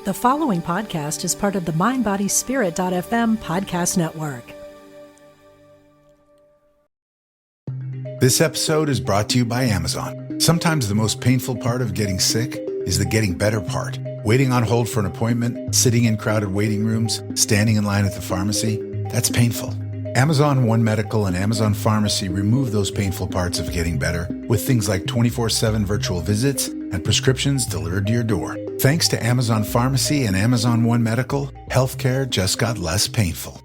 The following podcast is part of the MindBodySpirit.fm podcast network. This episode is brought to you by Amazon. Sometimes the most painful part of getting sick is the getting better part. Waiting on hold for an appointment, sitting in crowded waiting rooms, standing in line at the pharmacy, that's painful. Amazon One Medical and Amazon Pharmacy remove those painful parts of getting better with things like 24/7 virtual visits and prescriptions delivered to your door. Thanks to Amazon Pharmacy and Amazon One Medical, healthcare just got less painful.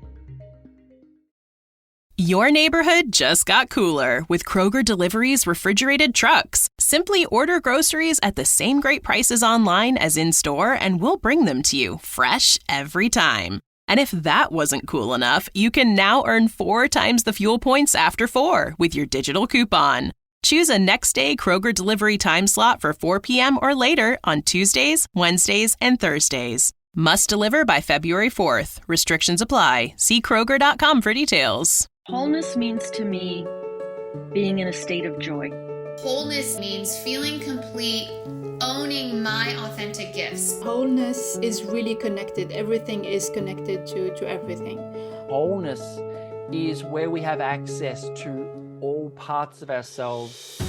Your neighborhood just got cooler with Kroger Delivery's refrigerated trucks. Simply order groceries at the same great prices online as in-store, and we'll bring them to you fresh every time. And if that wasn't cool enough, you can now earn 4 times the fuel points after 4 with your digital coupon. Choose a next-day Kroger Delivery time slot for 4 p.m. or later on Tuesdays, Wednesdays, and Thursdays. Must deliver by February 4th. Restrictions apply. See Kroger.com for details. Wholeness means to me being in a state of joy. Wholeness means feeling complete, owning my authentic gifts. Wholeness is really connected. Everything is connected to everything. Wholeness is where we have access to all parts of ourselves.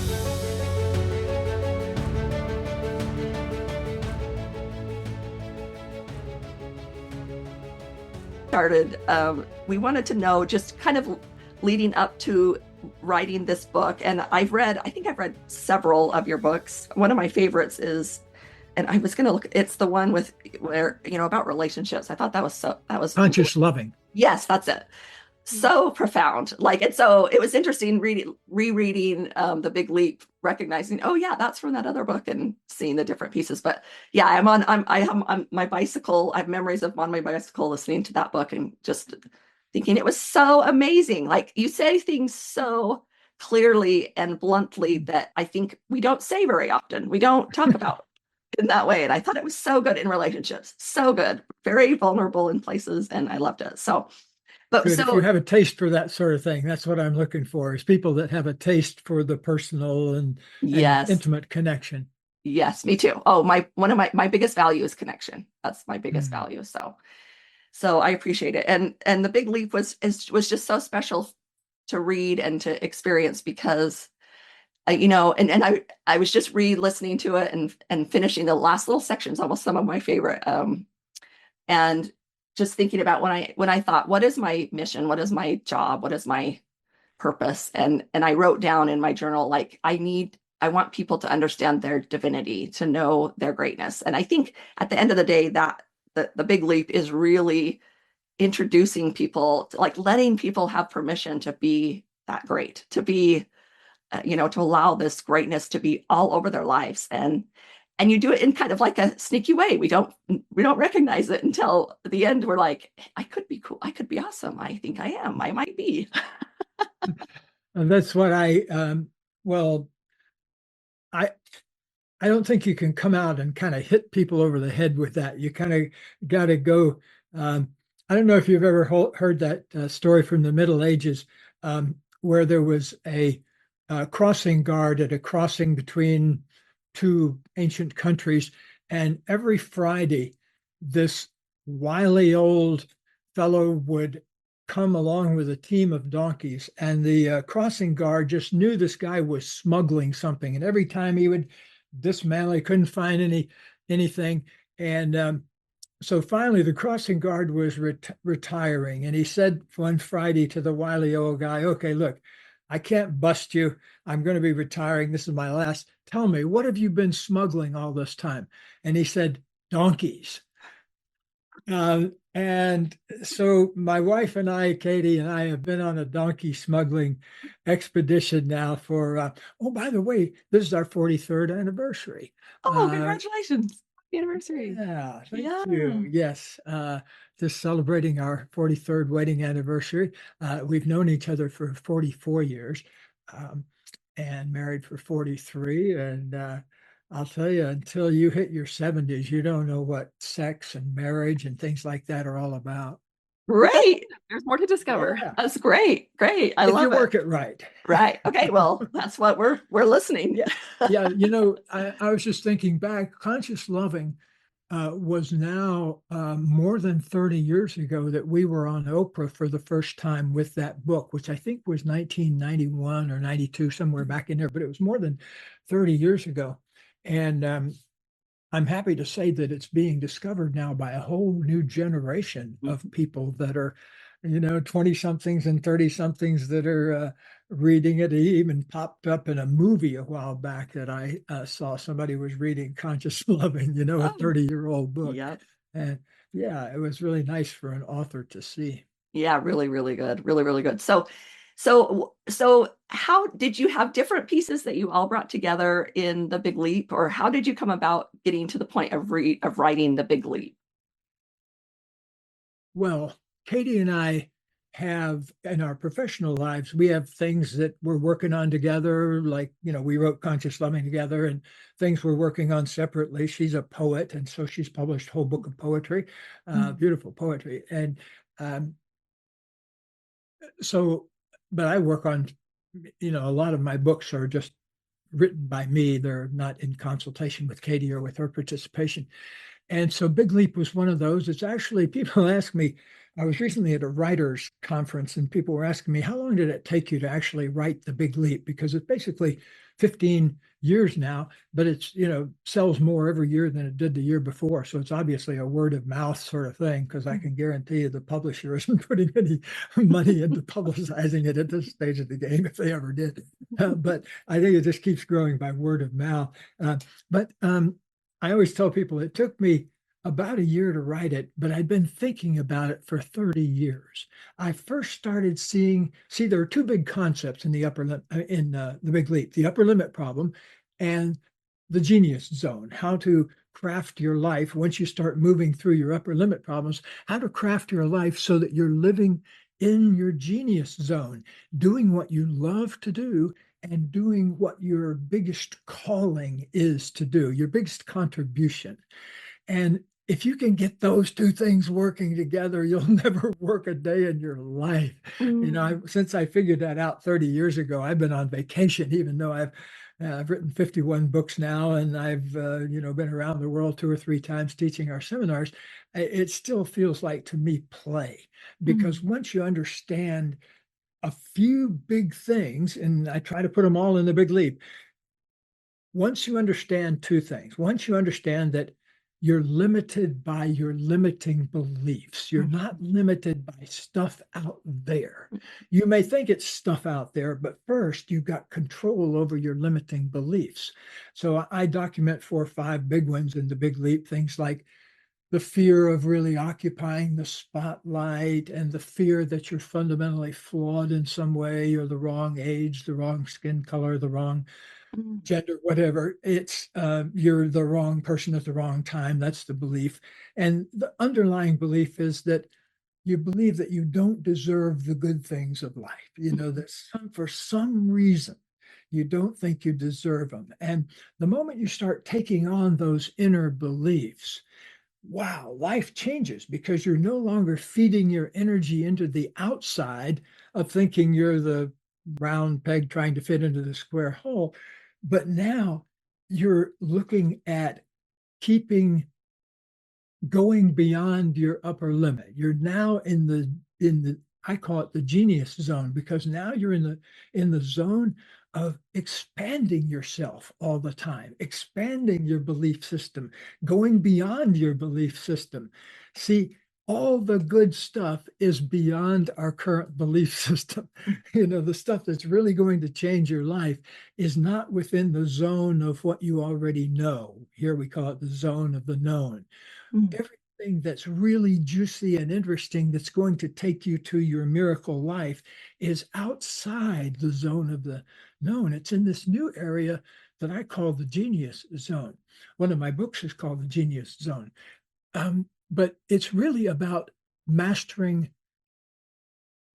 We wanted to know, just kind of leading up to writing this book, and I think I've read several of your books. One of my favorites is, and I was going to look, it's the one where about relationships. I thought that was conscious loving. Yes, that's it. So profound. So it was interesting rereading The Big Leap, recognizing, oh yeah, that's from that other book, and seeing the different pieces. But yeah, I'm on my bicycle. I have memories of on my bicycle listening to that book and just thinking it was so amazing. Like, you say things so clearly and bluntly that I think we don't say very often. We don't talk about in that way. And I thought it was so good in relationships. So good. Very vulnerable in places. And I loved it. If you have a taste for that sort of thing, that's what I'm looking for, is people that have a taste for the personal and intimate connection. Yes, me too. Oh, one of my biggest value is connection. That's my biggest value. So I appreciate it. And The Big Leap was just so special to read and to experience, because I was just re-listening to it and finishing the last little sections, almost some of my favorite, and just thinking about when I thought, what is my mission? What is my job? What is my purpose? And I wrote down in my journal, I want people to understand their divinity, to know their greatness. And I think at the end of the day, that the Big Leap is really introducing people, letting people have permission to be that great, to be, to allow this greatness to be all over their lives. And you do it in kind of like a sneaky way. We don't recognize it until the end. We're like, I could be cool. I could be awesome. I think I am. I might be. And that's what I don't think you can come out and kind of hit people over the head with that. You kind of got to go. I don't know if you've ever heard that story from the Middle Ages, where there was a crossing guard at a crossing between 2 ancient countries. And every Friday, this wily old fellow would come along with a team of donkeys, and the crossing guard just knew this guy was smuggling something. And every time he would dismantle, he couldn't find anything. And so finally the crossing guard was retiring. And he said one Friday to the wily old guy, okay, look, I can't bust you. I'm going to be retiring. This is my last. Tell me, what have you been smuggling all this time? And he said, donkeys. And so my wife and I, Katie and I, have been on a donkey smuggling expedition now for, by the way, this is our 43rd anniversary. Oh, congratulations. Happy anniversary. Yeah, thank you. Yes, just celebrating our 43rd wedding anniversary. We've known each other for 44 years and married for 43. And I'll tell you, until you hit your 70s, you don't know what sex and marriage and things like that are all about. Great. There's more to discover. Yeah. That's great. Great. I love it. If you work it right. Right. Okay. Well, that's what we're listening. Yeah. I was just thinking back, conscious loving was now more than 30 years ago that we were on Oprah for the first time with that book, which I think was 1991 or 92, somewhere back in there, but it was more than 30 years ago. And I'm happy to say that it's being discovered now by a whole new generation of people that are, 20 somethings and 30 somethings that are reading it. It even popped up in a movie a while back that I saw. Somebody was reading Conscious Loving, a 30-year-old book. Yep. And yeah, it was really nice for an author to see. Yeah, really, really good. Really, really good. So how did you have different pieces that you all brought together in The Big Leap, or how did you come about getting to the point of writing The Big Leap? Well, Katie and I have in our professional lives, we have things that we're working on together. Like, we wrote Conscious Loving together, and things we're working on separately. She's a poet, and so she's published a whole book of poetry, beautiful poetry. And but I work on, a lot of my books are just written by me. They're not in consultation with Katie or with her participation. And so Big Leap was one of those. It's actually, people ask me, I was recently at a writers conference and people were asking me, how long did it take you to actually write The Big Leap? Because it's basically 15 years now, but it's, sells more every year than it did the year before. So it's obviously a word of mouth sort of thing, because I can guarantee you the publisher isn't putting any money into publicizing it at this stage of the game, if they ever did. But I think it just keeps growing by word of mouth. But I always tell people it took me about a year to write it, but I'd been thinking about it for 30 years. I first started there are two big concepts in the The Big Leap: the upper limit problem and the genius zone. How to craft your life once you start moving through your upper limit problems, how to craft your life so that you're living in your genius zone, doing what you love to do and doing what your biggest calling is to do, your biggest contribution. And if you can get those two things working together, you'll never work a day in your life. Since I figured that out 30 years ago, I've been on vacation, even though I've written 51 books now, and I've been around the world 2 or 3 times teaching our seminars. It still feels like, to me, play, because once you understand a few big things, and I try to put them all in The Big Leap. Once you understand two things, once you understand that you're limited by your limiting beliefs, you're not limited by stuff out there. You may think it's stuff out there, but first you've got control over your limiting beliefs. So I document 4 or 5 big ones in The Big Leap, things like the fear of really occupying the spotlight, and the fear that you're fundamentally flawed in some way. You're the wrong age, the wrong skin color, the wrong gender, whatever. It's you're the wrong person at the wrong time. That's the belief. And the underlying belief is that you believe that you don't deserve the good things of life. That for some reason, you don't think you deserve them. And the moment you start taking on those inner beliefs, wow, life changes, because you're no longer feeding your energy into the outside of thinking you're the round peg trying to fit into the square hole. But now you're looking at going beyond your upper limit. You're now in the I call it the genius zone, because now you're in the zone of expanding yourself all the time, expanding your belief system, going beyond your belief system. See, all the good stuff is beyond our current belief system. The stuff that's really going to change your life is not within the zone of what you already know. Here we call it the zone of the known. Everything that's really juicy and interesting that's going to take you to your miracle life is outside the zone of the known. It's in this new area that I call the genius zone. One of my books is called The Genius Zone. But it's really about mastering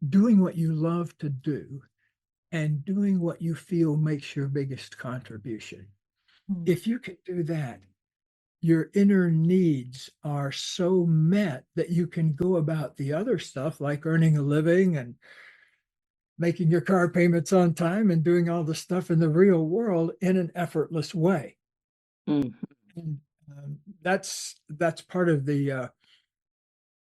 doing what you love to do and doing what you feel makes your biggest contribution. If you can do that, your inner needs are so met that you can go about the other stuff, like earning a living and making your car payments on time and doing all the stuff in the real world, in an effortless way. And That's part of the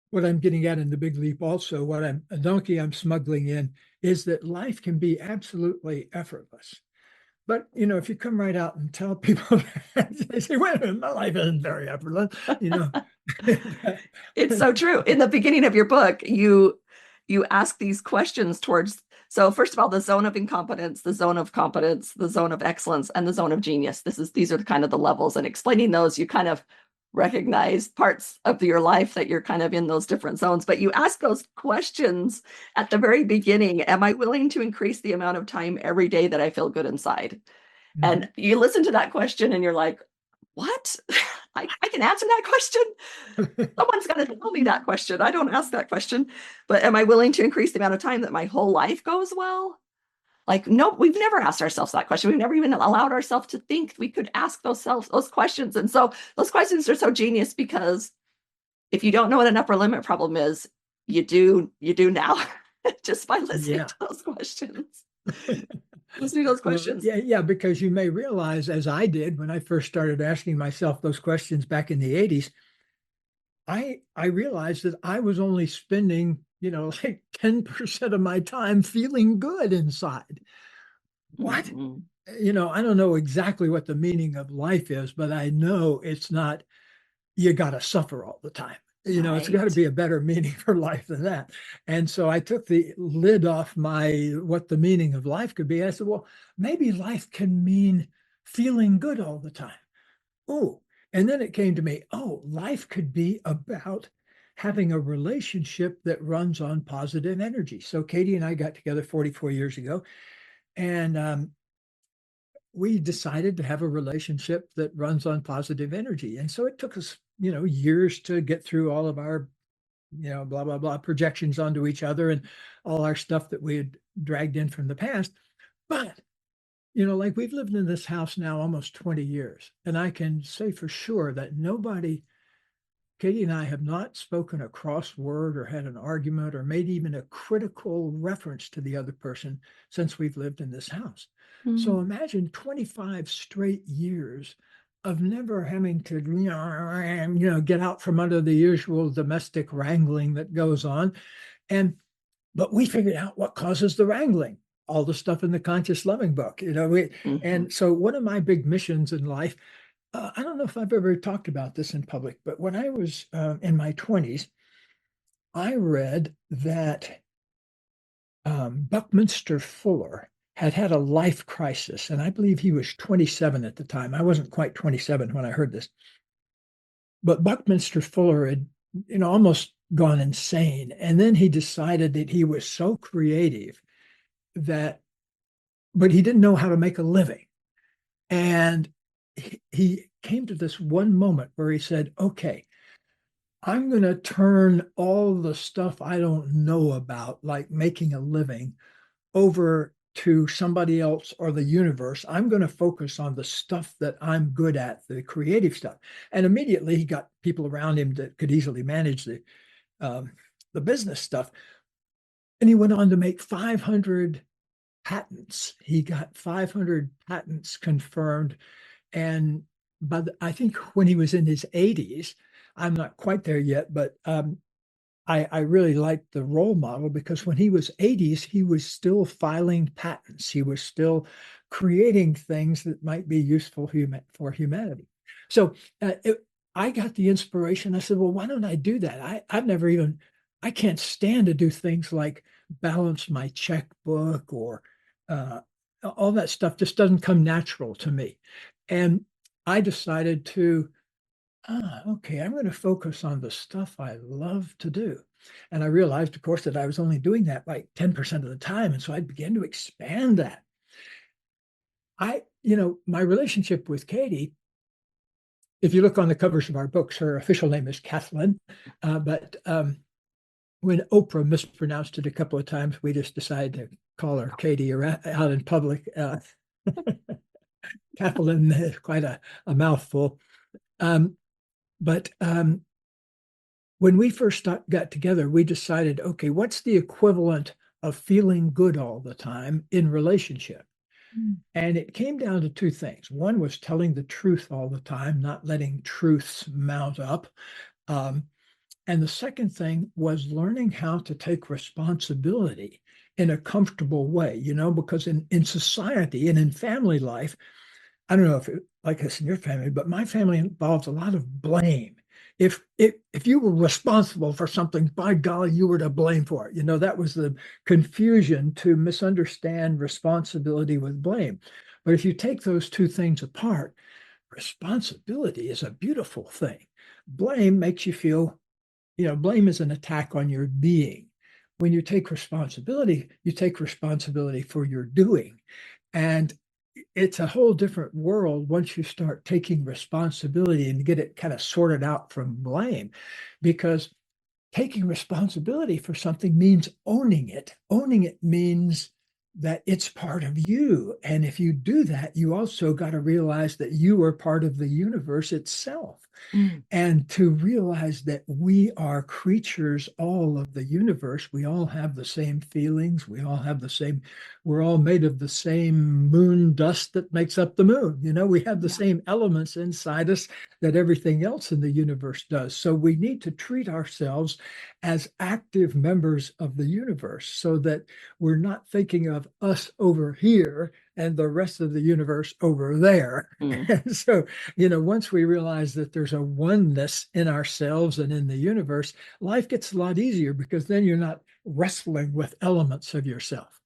what I'm getting at in the Big Leap. Also, what a donkey I'm smuggling in is that life can be absolutely effortless. But if you come right out and tell people, they say, "Wait a minute, my life isn't very effortless," It's so true. In the beginning of your book, you ask these questions towards, so first of all, the zone of incompetence, the zone of competence, the zone of excellence, and the zone of genius. These are kind of the levels. And explaining those, you kind of recognize parts of your life that you're kind of in those different zones. But you ask those questions at the very beginning. Am I willing to increase the amount of time every day that I feel good inside? Mm-hmm. And you listen to that question and you're like, what? I can answer that question. Someone's got to tell me that question. I don't ask that question. But am I willing to increase the amount of time that my whole life goes well? Like, no, we've never asked ourselves that question. We've never even allowed ourselves to think we could ask those questions. And so those questions are so genius, because if you don't know what an upper limit problem is, you do now just by listening to those questions. Listening to those questions. Well, because you may realize, as I did when I first started asking myself those questions back in the 80s, I realized that I was only spending, like 10% of my time feeling good inside. What? Mm-hmm. I don't know exactly what the meaning of life is, but I know it's not, you got to suffer all the time. Right. It's got to be a better meaning for life than that. And so I took the lid off what the meaning of life could be. I said, well, maybe life can mean feeling good all the time. Oh, and then it came to me, life could be about having a relationship that runs on positive energy. So Katie and I got together 44 years ago, and we decided to have a relationship that runs on positive energy. And so it took us, years to get through all of our, blah, blah, blah projections onto each other and all our stuff that we had dragged in from the past. But like, we've lived in this house now almost 20 years, and I can say for sure that Katie and I have not spoken a cross word or had an argument or made even a critical reference to the other person since we've lived in this house. Mm-hmm. So imagine 25 straight years of never having to, get out from under the usual domestic wrangling that goes on. But we figured out what causes the wrangling. All the stuff in the Conscious Loving book, mm-hmm. And so one of my big missions in life, I don't know if I've ever talked about this in public, but when I was in my 20s, I read that Buckminster Fuller had a life crisis, and I believe he was 27 at the time. I wasn't quite 27 when I heard this, but Buckminster Fuller had, almost gone insane, and then he decided that he was so creative but he didn't know how to make a living. And he came to this one moment where he said, okay, I'm going to turn all the stuff I don't know about, like making a living, over to somebody else or the universe. I'm going to focus on the stuff that I'm good at, the creative stuff. And immediately he got people around him that could easily manage the business stuff. And he went on to make 500 patents. He got 500 patents confirmed. And I think when he was in his 80s, I'm not quite there yet, but I really liked the role model, because when he was 80s, he was still filing patents. He was still creating things that might be useful for humanity. So I got the inspiration. I said, well, why don't I do that? I can't stand to do things like balance my checkbook or all that stuff. Just doesn't come natural to me. And I decided to, okay, I'm going to focus on the stuff I love to do. And I realized, of course, that I was only doing that like 10% of the time. And so I began to expand that. My relationship with Katie, if you look on the covers of our books, her official name is Kathleen, but when Oprah mispronounced it a couple of times, we just decided to call her Katie out in public. Kathleen is quite a mouthful. But when we first got together, we decided, okay, what's the equivalent of feeling good all the time in relationship? And it came down to two things. One was telling the truth all the time, not letting truths mount up. Um, and the second thing was learning how to take responsibility in a comfortable way, because in society and in family life, I don't know if it like this in your family, but my family involves a lot of blame. If you were responsible for something, by golly, you were to blame for it. That was the confusion to misunderstand responsibility with blame. But if you take those two things apart, responsibility is a beautiful thing. Blame makes you feel, blame is an attack on your being. When you take responsibility for your doing. And it's a whole different world once you start taking responsibility and get it kind of sorted out from blame, because taking responsibility for something means owning it. Owning it means that it's part of you. And if you do that, you also got to realize that you are part of the universe itself. And to realize that we are creatures all of the universe. We all have the same feelings. We're all made of the same moon dust that makes up the moon. We have the same elements inside us that everything else in the universe does. So we need to treat ourselves as active members of the universe so that we're not thinking of us over here and the rest of the universe over there. And so, once we realize that there's a oneness in ourselves and in the universe, life gets a lot easier because then you're not wrestling with elements of yourself.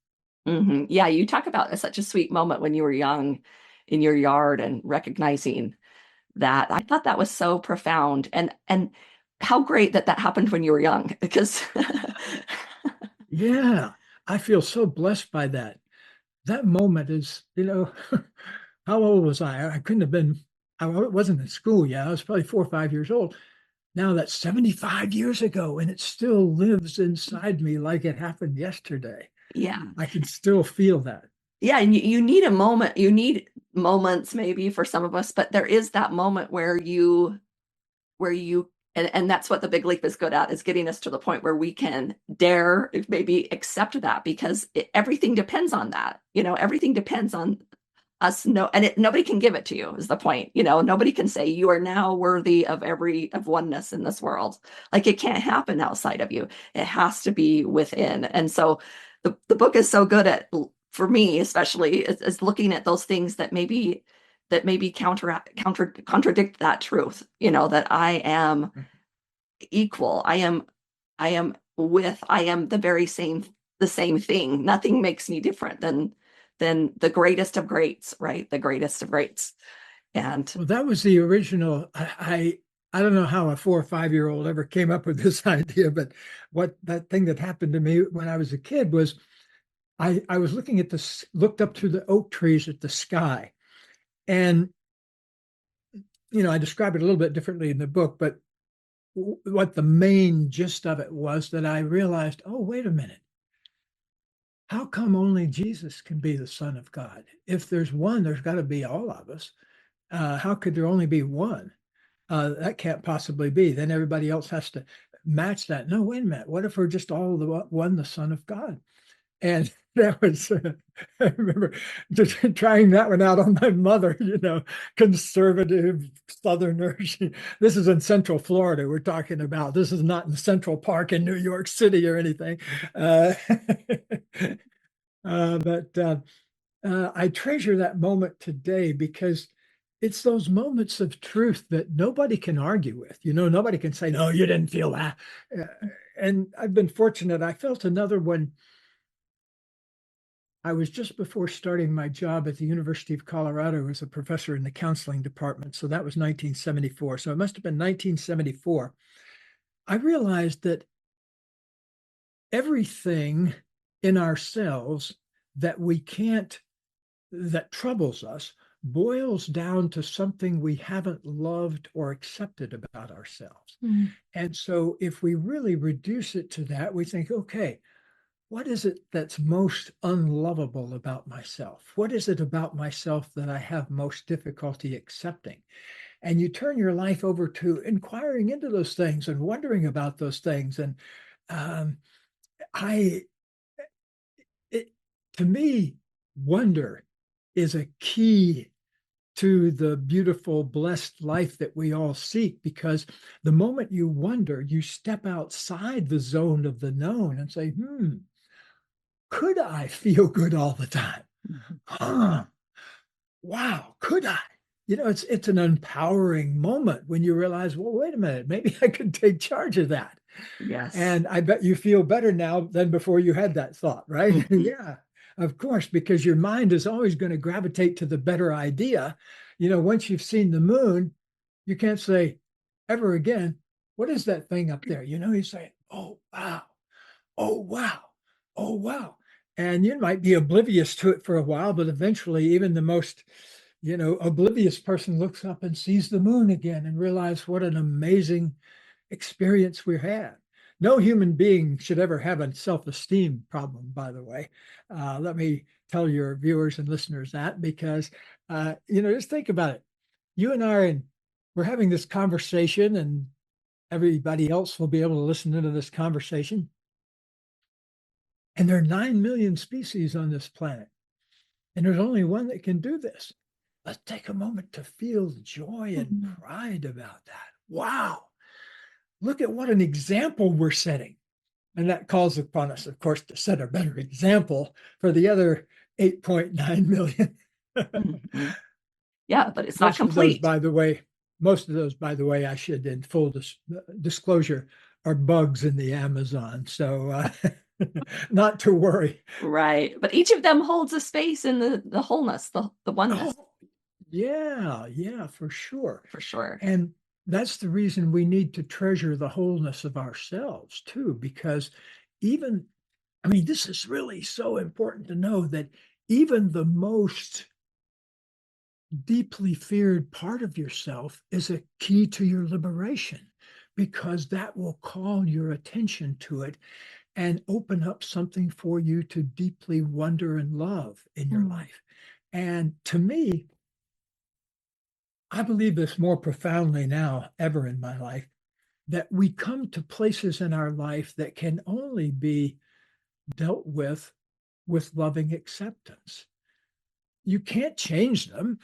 Yeah, you talk about such a sweet moment when you were young in your yard and recognizing that. I thought that was so profound, and how great that happened when you were young, because Yeah, I feel so blessed by that. That moment is, how old was I? I wasn't in school yet. I was probably 4 or 5 years old. Now that's 75 years ago, and it still lives inside me like it happened yesterday. yeah. I can still feel that. Yeah, and you need a moment. You need moments maybe for some of us, but there is that moment where you and that's what the big leap is good at, is getting us to the point where we can dare maybe accept that, because everything depends on that. Everything depends on us. Nobody can give it to you, is the point. Nobody can say you are now worthy of oneness in this world. Like, it can't happen outside of you. It has to be within. And so the book is so good at, for me especially, is looking at those things that maybe contradict that truth, that I am equal. I am the same thing. Nothing makes me different than the greatest of greats, right? The greatest of greats. And well, that was the original. I don't know how a 4 or 5-year-old ever came up with this idea, but that thing that happened to me when I was a kid was I was looked up through the oak trees at the sky. And, I describe it a little bit differently in the book, but what the main gist of it was that I realized, oh, wait a minute. How come only Jesus can be the Son of God? If there's one, there's got to be all of us. How could there only be one? That can't possibly be. Then everybody else has to match that. No, wait a minute. What if we're just all the Son of God? And that was, I remember just trying that one out on my mother, conservative Southerners. This is in Central Florida we're talking about. This is not in Central Park in New York City or anything. But I treasure that moment today, because it's those moments of truth that nobody can argue with. Nobody can say, no, you didn't feel that. And I've been fortunate. I felt another one. I was just before starting my job at the University of Colorado as a professor in the counseling department. So that was 1974. So it must have been 1974. I realized that everything in ourselves that troubles us boils down to something we haven't loved or accepted about ourselves. And so if we really reduce it to that, we think, okay, what is it that's most unlovable about myself? What is it about myself that I have most difficulty accepting? And you turn your life over to inquiring into those things and wondering about those things. And to me, wonder is a key to the beautiful, blessed life that we all seek, because the moment you wonder, you step outside the zone of the known and say, could I feel good all the time? Huh, wow, could I? It's an empowering moment when you realize, well, wait a minute, maybe I could take charge of that. Yes. And I bet you feel better now than before you had that thought, right? Yeah, of course, because your mind is always going to gravitate to the better idea. Once you've seen the moon, you can't say ever again, what is that thing up there? You say, oh, wow, oh, wow, oh, wow. And you might be oblivious to it for a while, but eventually even the most, oblivious person looks up and sees the moon again and realize what an amazing experience we had. No human being should ever have a self-esteem problem, by the way. Let me tell your viewers and listeners that, because, just think about it. You and I, we're having this conversation, and everybody else will be able to listen into this conversation. And there are 9 million species on this planet, and there's only one that can do this. Let's take a moment to feel joy and pride about that. Wow. Look at what an example we're setting. And that calls upon us, of course, to set a better example for the other 8.9 million. Yeah, but it's not complete. Most of those, by the way, I should, in full disclosure, are bugs in the Amazon. So not to worry. Right. But each of them holds a space in the wholeness, the oneness. Oh, yeah, for sure. For sure. And that's the reason we need to treasure the wholeness of ourselves too, because this is really so important to know that even the most deeply feared part of yourself is a key to your liberation, because that will call your attention to it and open up something for you to deeply wonder and love in your life. And to me, I believe this more profoundly now ever in my life, that we come to places in our life that can only be dealt with loving acceptance. You can't change them.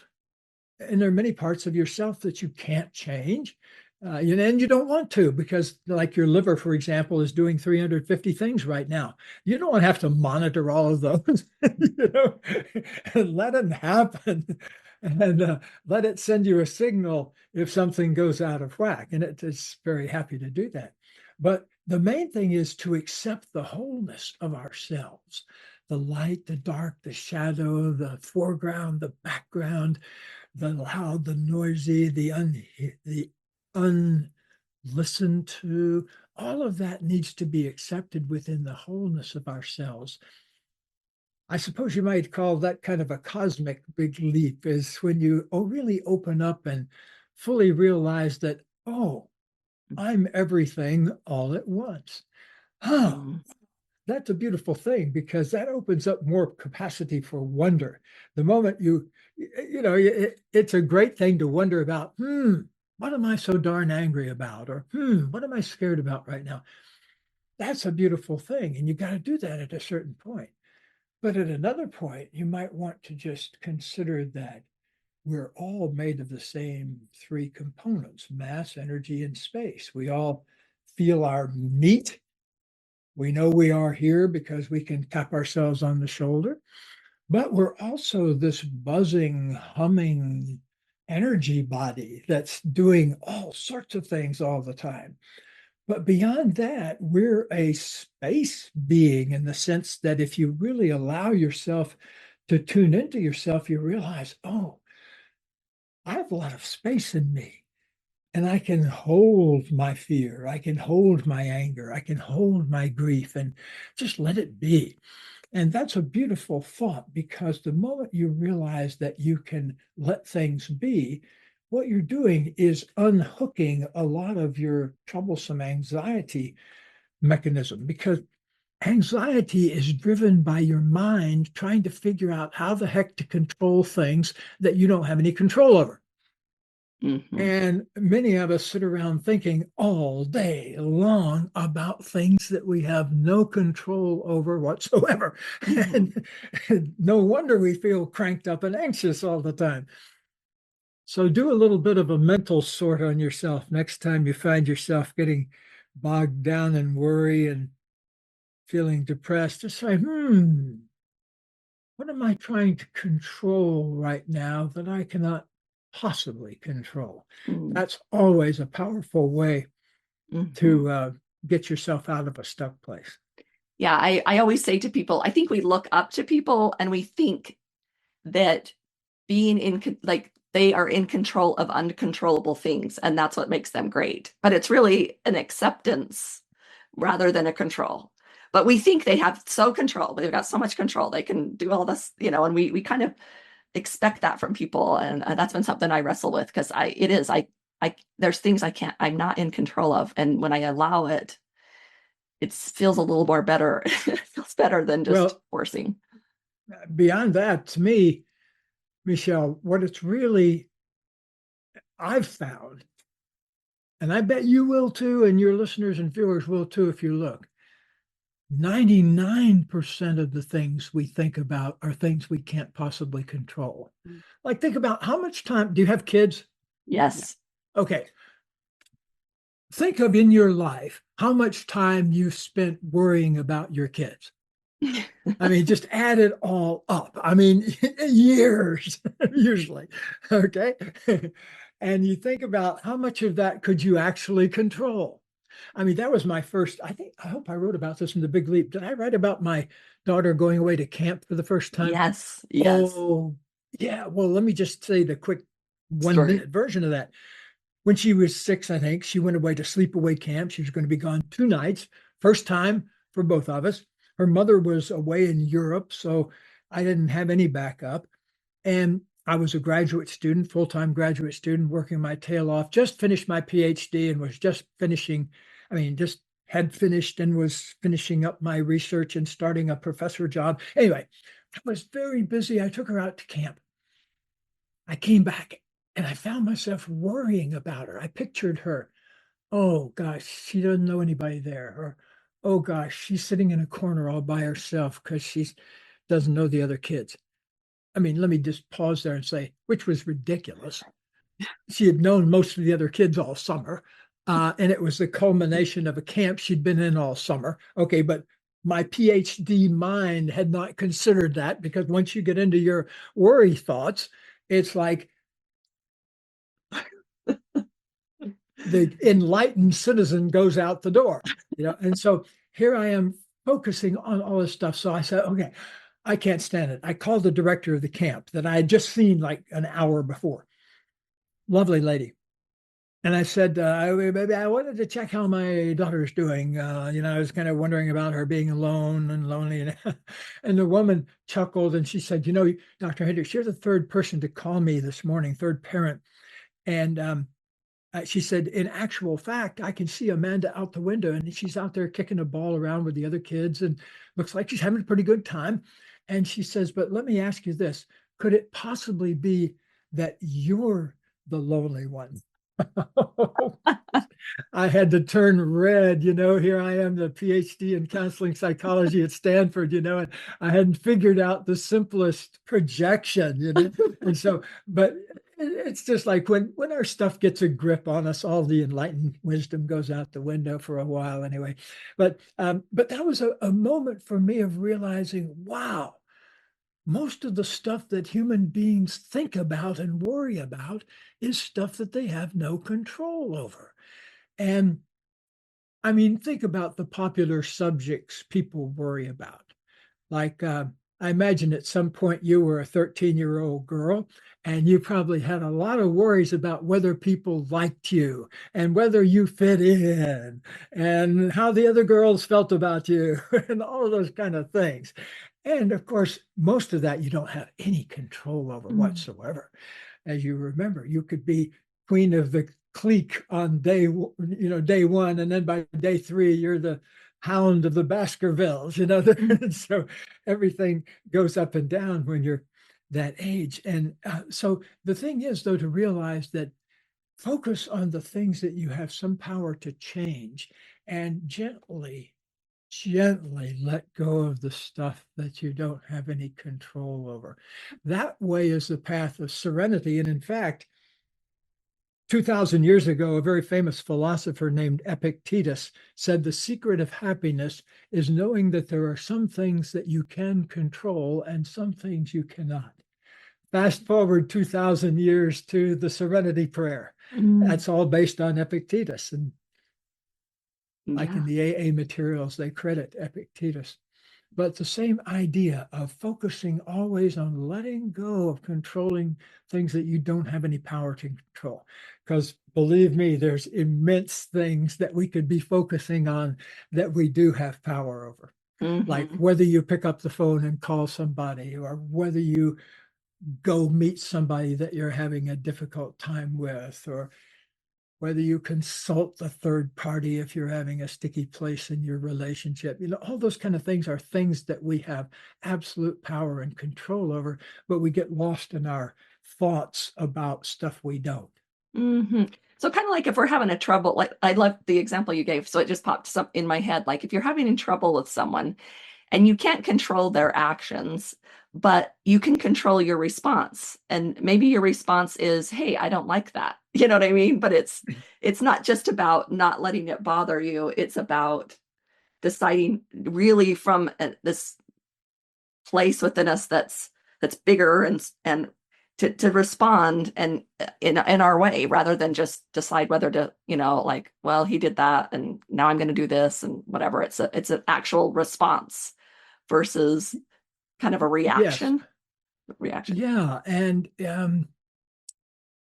And there are many parts of yourself that you can't change. And you don't want to, because like your liver, for example, is doing 350 things right now. You don't want to have to monitor all of those, and let them happen, and let it send you a signal if something goes out of whack. And it's very happy to do that. But the main thing is to accept the wholeness of ourselves, the light, the dark, the shadow, the foreground, the background, the loud, the noisy, the unlistened to. All of that needs to be accepted within the wholeness of ourselves. I suppose you might call that kind of a cosmic big leap, is when you really open up and fully realize that, I'm everything all at once. That's a beautiful thing, because that opens up more capacity for wonder. The moment it's a great thing to wonder about, what am I so darn angry about? Or, what am I scared about right now? That's a beautiful thing. And you got to do that at a certain point. But at another point, you might want to just consider that we're all made of the same 3 components: mass, energy, and space. We all feel our meat. We know we are here because we can tap ourselves on the shoulder. But we're also this buzzing, humming energy body that's doing all sorts of things all the time. But beyond that, we're a space being, in the sense that if you really allow yourself to tune into yourself, you realize, I have a lot of space in me, and I can hold my fear. I can hold my anger. I can hold my grief and just let it be. And that's a beautiful thought, because the moment you realize that you can let things be, what you're doing is unhooking a lot of your troublesome anxiety mechanism, because anxiety is driven by your mind trying to figure out how the heck to control things that you don't have any control over. Mhm. And many of us sit around thinking all day long about things that we have no control over whatsoever. Mhm. And no wonder we feel cranked up and anxious all the time. So do a little bit of a mental sort on yourself next time you find yourself getting bogged down in worry and feeling depressed. Just say, what am I trying to control right now that I cannot possibly control? Mm. That's always a powerful way Mhm. to get yourself out of a stuck place. Yeah, I always say to people, I think we look up to people and we think that being like they are in control of uncontrollable things, and that's what makes them great. But it's really an acceptance rather than a control. But we think they have so control, they've got so much control, they can do all this, and we kind of expect that from people. And that's been something I wrestle with, because there's things I'm not in control of. And when I allow it, it feels a little more better. It feels better than just Well, forcing. beyond that, to me, Michelle, what it's really, I've found, and I bet you will too, and your listeners and viewers will too if you look, 99% of the things we think about are things we can't possibly control. Like, think about how much time do you have kids? Yes. Okay. Think of in your life how much time you've spent worrying about your kids. I mean, just add it all up. I mean, years usually. Okay. And you think about how much of that could you actually control? I mean, that was my first, I hope I wrote about this in The Big Leap. Did I write about my daughter going away to camp for the first time? Yes. Yes. Oh, yeah. Well, let me just say the quick Story. 1 minute version of that. When she was 6, I think, she went away to sleepaway camp. She was going to be gone 2 nights, first time for both of us. Her mother was away in Europe, so I didn't have any backup. And I was a graduate student, full-time graduate student, working my tail off, just finished my PhD and was just finishing, just had finished and was finishing up my research and starting a professor job. Anyway, I was very busy. I took her out to camp. I came back and I found myself worrying about her. I pictured her. Oh gosh, she doesn't know anybody there. Or, oh gosh, she's sitting in a corner all by herself because she doesn't know the other kids. I mean, let me just pause there and say, which was ridiculous. She had known most of the other kids all summer. And it was the culmination of a camp she'd been in all summer. Okay, but my PhD mind had not considered that, because once you get into your worry thoughts, it's like the enlightened citizen goes out the door, and so here I am focusing on all this stuff. So I said, okay, I can't stand it. I called the director of the camp that I had just seen like an hour before. Lovely lady. And I said, maybe I wanted to check how my daughter's doing. I was kind of wondering about her being alone and lonely. And the woman chuckled and she said, Dr. Hendricks, you're the third person to call me this morning, third parent. And she said, in actual fact, I can see Amanda out the window and she's out there kicking a ball around with the other kids and looks like she's having a pretty good time. And she says, but let me ask you this. Could it possibly be that you're the lonely one? I had to turn red, here I am, the PhD in counseling psychology at Stanford, and I hadn't figured out the simplest projection, and so, but it's just like when our stuff gets a grip on us, all the enlightened wisdom goes out the window for a while anyway. But that was a moment for me of realizing, wow, most of the stuff that human beings think about and worry about is stuff that they have no control over. And I mean, think about the popular subjects people worry about. Like, I imagine at some point you were a 13-year-old girl and you probably had a lot of worries about whether people liked you and whether you fit in and how the other girls felt about you and all of those kind of things. And of course, most of that you don't have any control over whatsoever. As you remember, you could be queen of the clique on day one, and then by day 3, you're the hound of the Baskervilles, so everything goes up and down when you're that age. And so the thing is, though, to realize that focus on the things that you have some power to change, and gently let go of the stuff that you don't have any control over. That way is the path of serenity. And in fact, 2,000 years ago, a very famous philosopher named Epictetus said the secret of happiness is knowing that there are some things that you can control and some things you cannot. Fast forward 2,000 years to the Serenity Prayer. That's all based on Epictetus. And like in the AA materials, they credit Epictetus. But the same idea of focusing always on letting go of controlling things that you don't have any power to control. Because believe me, there's immense things that we could be focusing on that we do have power over. Like whether you pick up the phone and call somebody, or whether you go meet somebody that you're having a difficult time with, or whether you consult the third party if you're having a sticky place in your relationship. All those kind of things are things that we have absolute power and control over, but we get lost in our thoughts about stuff we don't. So kind of like if we're having a trouble, like I love the example you gave, so it just popped some in my head. Like if you're having trouble with someone and you can't control their actions, but you can control your response. And maybe your response is, hey, I don't like that. You know what I mean? But it's not just about not letting it bother you. It's about deciding really from this place within us that's bigger and to respond and in our way, rather than just decide whether to, like, well, he did that and now I'm going to do this and whatever. It's an actual response versus kind of a reaction. Yeah. And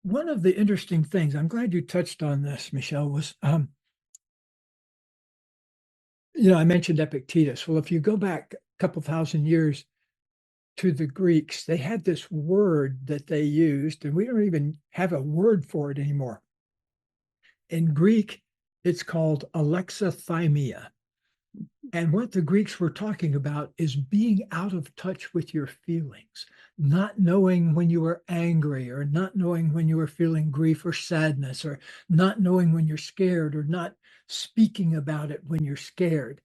one of the interesting things, I'm glad you touched on this, Michelle, was, I mentioned Epictetus. Well, if you go back a couple thousand years to the Greeks, they had this word that they used, and we don't even have a word for it anymore. In Greek, it's called alexithymia. And what the Greeks were talking about is being out of touch with your feelings, not knowing when you were angry, or not knowing when you were feeling grief or sadness, or not knowing when you're scared, or not speaking about it when you're scared.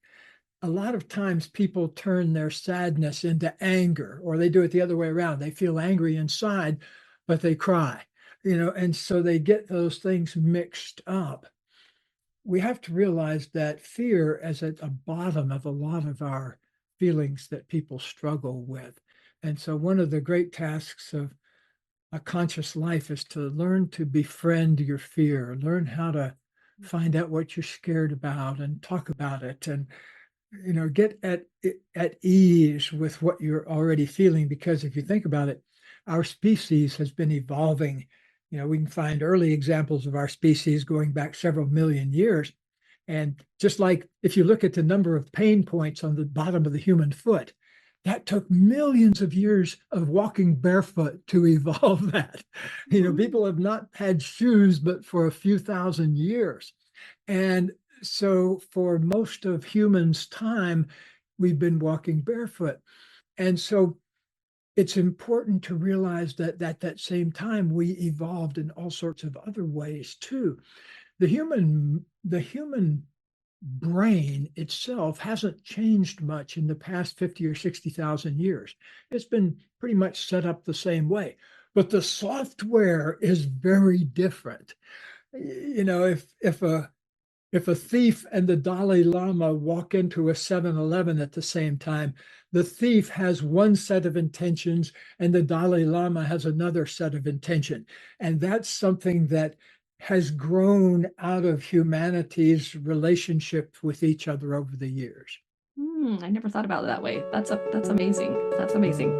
A lot of times people turn their sadness into anger, or they do it the other way around. They feel angry inside, but they cry, and so they get those things mixed up. We have to realize that fear is at the bottom of a lot of our feelings that people struggle with. And so one of the great tasks of a conscious life is to learn to befriend your fear, learn how to find out what you're scared about and talk about it, and get at ease with what you're already feeling. Because if you think about it, our species has been evolving. We can find early examples of our species going back several million years. And just like if you look at the number of pain points on the bottom of the human foot, that took millions of years of walking barefoot to evolve that. People have not had shoes, but for a few thousand years. And so for most of humans' time, we've been walking barefoot. And so it's important to realize that at that same time, we evolved in all sorts of other ways too. The human brain itself hasn't changed much in the past 50 or 60,000 years. It's been pretty much set up the same way, but the software is very different. If a thief and the Dalai Lama walk into a 7-Eleven at the same time, the thief has one set of intentions and the Dalai Lama has another set of intention. And that's something that has grown out of humanity's relationship with each other over the years. I never thought about it that way. That's amazing. That's amazing.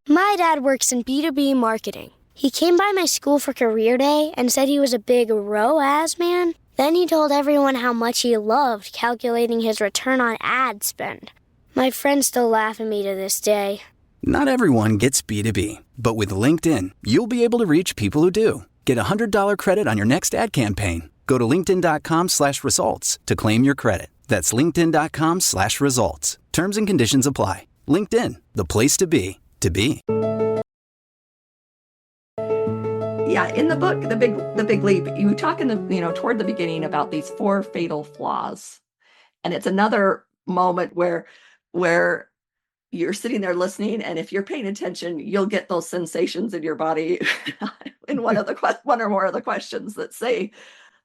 My dad works in B2B marketing. He came by my school for career day and said he was a big ROAS man. Then he told everyone how much he loved calculating his return on ad spend. My friends still laugh at me to this day. Not everyone gets B2B, but with LinkedIn, you'll be able to reach people who do. Get a $100 credit on your next ad campaign. Go to linkedin.com/results to claim your credit. That's linkedin.com/results. Terms and conditions apply. LinkedIn, the place to be, to be. Yeah, in the book, the big leap, you talk in the toward the beginning about these 4 fatal flaws, and it's another moment where you're sitting there listening, and if you're paying attention, you'll get those sensations in your body in one or more of the questions that say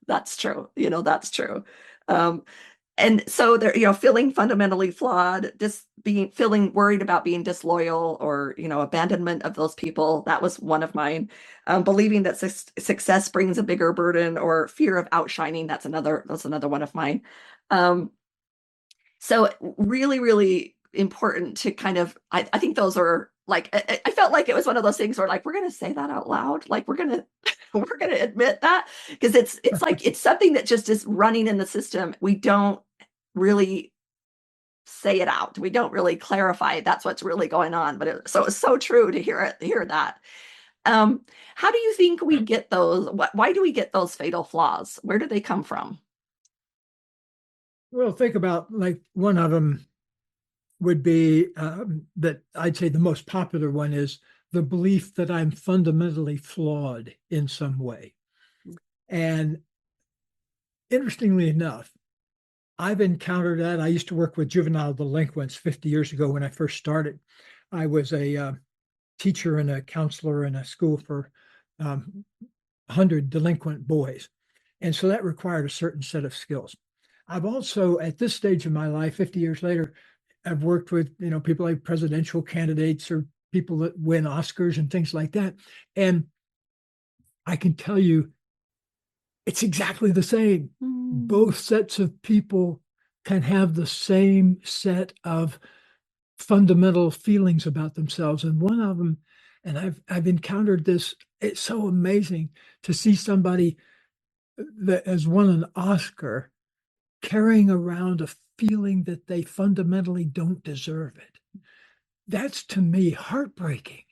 that's true. That's true. And so they're feeling fundamentally flawed, just feeling worried about being disloyal or abandonment of those people. That was one of mine. Believing that success brings a bigger burden, or fear of outshining. That's another one of mine. So really, really important to kind of, I think those are like, I felt like it was one of those things where like, we're going to say that out loud. Like we're going to admit that, because it's like, it's something that just is running in the system. We don't really say it out. We don't really clarify that's what's really going on. But so it's so true to hear that. How do you think we get those? Why do we get those fatal flaws? Where do they come from? Well, think about, like, one of them would be that I'd say the most popular one is the belief that I'm fundamentally flawed in some way. And interestingly enough, I've encountered that. I used to work with juvenile delinquents 50 years ago when I first started. I was a teacher and a counselor in a school for 100 delinquent boys. And so that required a certain set of skills. I've also, at this stage of my life, 50 years later, I've worked with, people like presidential candidates or people that win Oscars and things like that. And I can tell you, it's exactly the same. Both sets of people can have the same set of fundamental feelings about themselves. And one of them, and I've encountered this, it's so amazing to see somebody that has won an Oscar carrying around a feeling that they fundamentally don't deserve it. That's, to me, heartbreaking.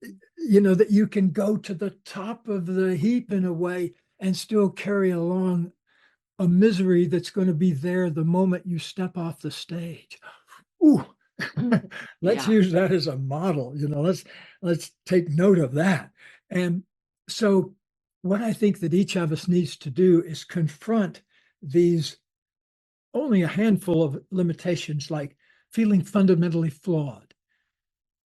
That you can go to the top of the heap in a way and still carry along a misery that's going to be there the moment you step off the stage. Ooh, let's use that as a model. Let's take note of that. And so what I think that each of us needs to do is confront these only a handful of limitations, like feeling fundamentally flawed.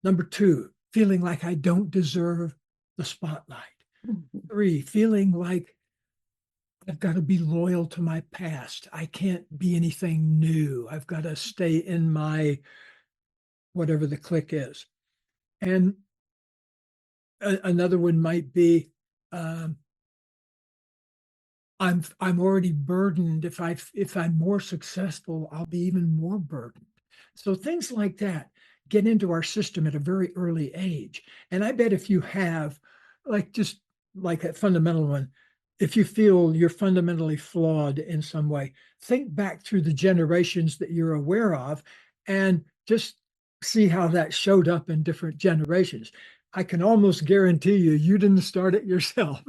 Number 2, feeling like I don't deserve the spotlight. 3, feeling like I've got to be loyal to my past. I can't be anything new. I've got to stay in my whatever the clique is. And another one might be I'm already burdened. If I'm more successful, I'll be even more burdened. So things like that get into our system at a very early age. And I bet if you have, just like a fundamental one, if you feel you're fundamentally flawed in some way, think back through the generations that you're aware of and just see how that showed up in different generations. I can almost guarantee you didn't start it yourself.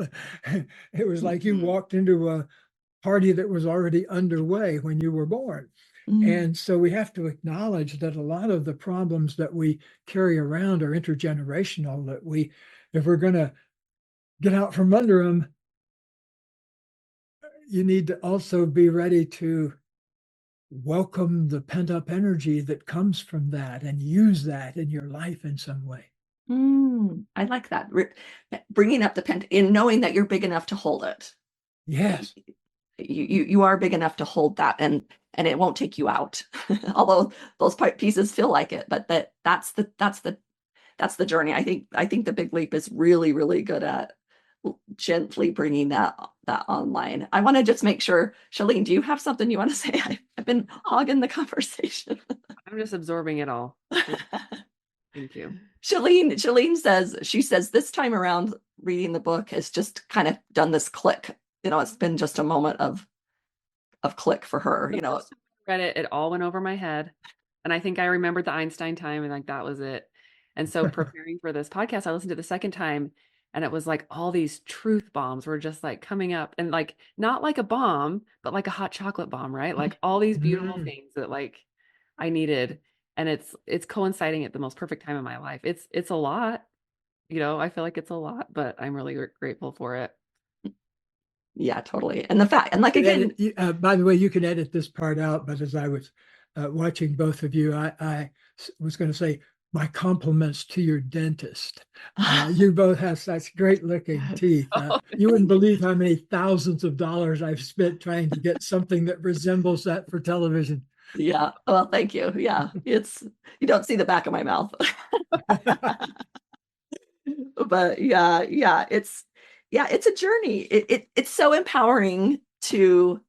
It was like you walked into a party that was already underway when you were born. And so we have to acknowledge that a lot of the problems that we carry around are intergenerational, that if we're going to get out from under them, you need to also be ready to welcome the pent-up energy that comes from that and use that in your life in some way. I like that. Bringing up the in knowing that you're big enough to hold it. Yes. You are big enough to hold that, and it won't take you out. Although those pieces feel like it, but that's the journey. I think the big leap is really, really good at gently bringing that online. I want to just make sure, Shalene, do you have something you want to say? I've been hogging the conversation. I'm just absorbing it all. Thank you. Shalene says this time around reading the book has just kind of done this click. It's been just a moment of click for her. Read it all went over my head, and I think I remembered the Einstein time, and that was it. And so preparing for this podcast, I listened to it the second time, and it was like all these truth bombs were just like coming up, and like not like a bomb, but like a hot chocolate bomb, right? Like all these beautiful things that like I needed. And it's coinciding at the most perfect time in my life. It's a lot, I feel like it's a lot, but I'm really grateful for it. Yeah, totally. And the fact, and like, again, by the way, you can edit this part out, but as I was watching both of you, I was going to say my compliments to your dentist. You both have such great looking teeth. You wouldn't believe how many thousands of dollars I've spent trying to get something that resembles that for television. Yeah. Well, thank you. Yeah. You don't see the back of my mouth. But yeah, it's a journey. It's so empowering to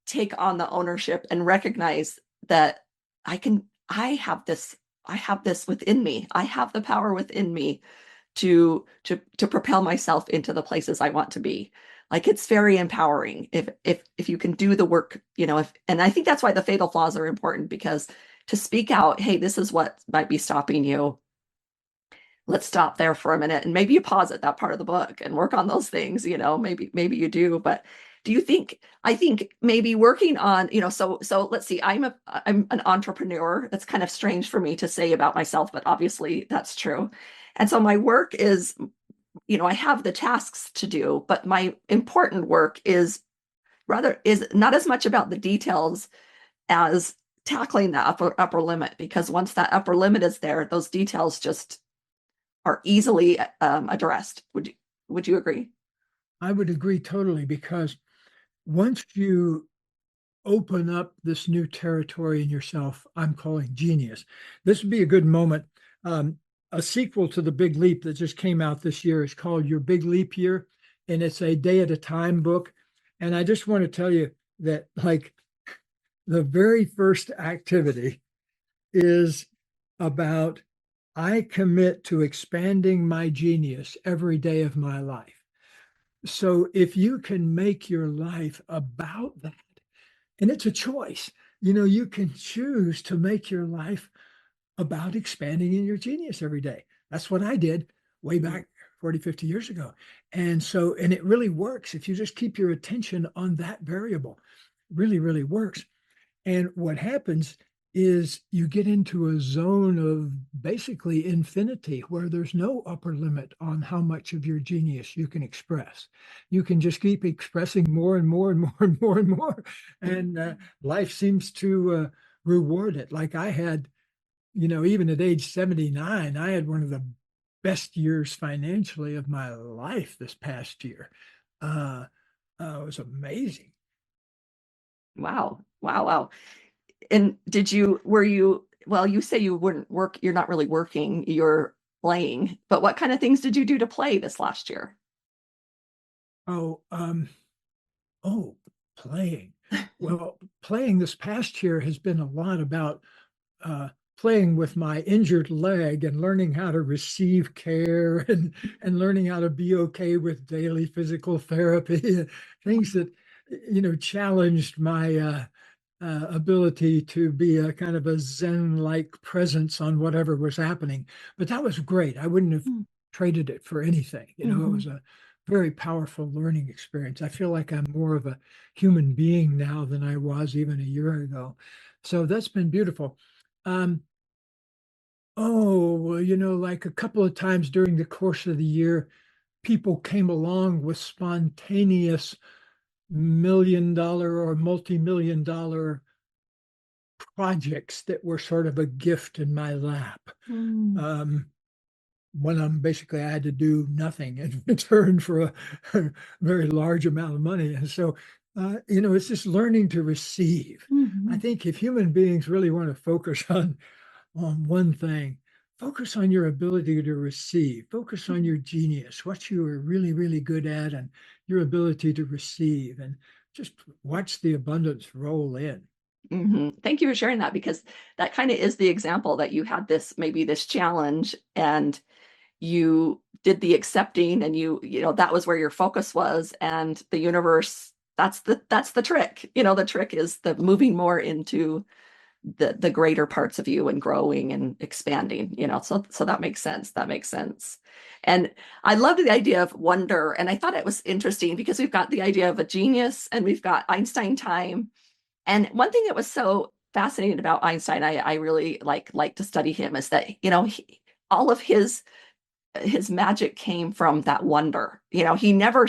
take on the ownership and recognize that I have this within me. I have the power within me to propel myself into the places I want to be. Like, it's very empowering if you can do the work, and I think that's why the fatal flaws are important, because to speak out, hey, this is what might be stopping you. Let's stop there for a minute, and maybe you pause at that part of the book and work on those things. Maybe you do, but do you think? I think maybe working on, so let's see. I'm an entrepreneur. That's kind of strange for me to say about myself, but obviously that's true. And so my work is, I have the tasks to do, but my important work is not as much about the details as tackling the upper limit, because once that upper limit is there, those details just are easily addressed. Would you agree? I would agree totally, because once you open up this new territory in yourself, I'm calling genius. This would be a good moment. A sequel to The Big Leap that just came out this year is called Your Big Leap Year, and it's a day at a time book. And I just want to tell you that, like, the very first activity is about, I commit to expanding my genius every day of my life. So if you can make your life about that, and it's a choice, you can choose to make your life about expanding in your genius every day. That's what I did way back 40, 50 years ago. And it really works. If you just keep your attention on that variable, really, really works. And what happens is you get into a zone of basically infinity, where there's no upper limit on how much of your genius you can express. You can just keep expressing more and more and more and more and more. And life seems to reward it. Like I had, even at age 79, I had one of the best years financially of my life this past year. It was amazing. Wow. And well, you say you wouldn't work, you're not really working, you're playing, but what kind of things did you do to play this last year? Playing. Well, playing this past year has been a lot about playing with my injured leg and learning how to receive care and learning how to be okay with daily physical therapy, things that, challenged my ability to be a kind of a Zen-like presence on whatever was happening. But that was great. I wouldn't have traded it for anything. It was a very powerful learning experience. I feel like I'm more of a human being now than I was even a year ago. So that's been beautiful. Like a couple of times during the course of the year, people came along with spontaneous $1 million or multi-million dollar projects that were sort of a gift in my lap. One of them, basically, I had to do nothing in return for a very large amount of money. And so, it's just learning to receive. I think if human beings really want to focus on one thing, focus on your ability to receive, focus on your genius, what you are really, really good at, and your ability to receive, and just watch the abundance roll in. Thank you for sharing that, because that kind of is the example that you had this challenge, and you did the accepting, and that was where your focus was, and the universe, that's the trick. The trick is the moving more into the greater parts of you and growing and expanding, so that makes sense. And I loved the idea of wonder, and I thought it was interesting because we've got the idea of a genius and we've got Einstein time. And one thing that was so fascinating about Einstein, I really like to study him, is that all of his his magic came from that wonder. He never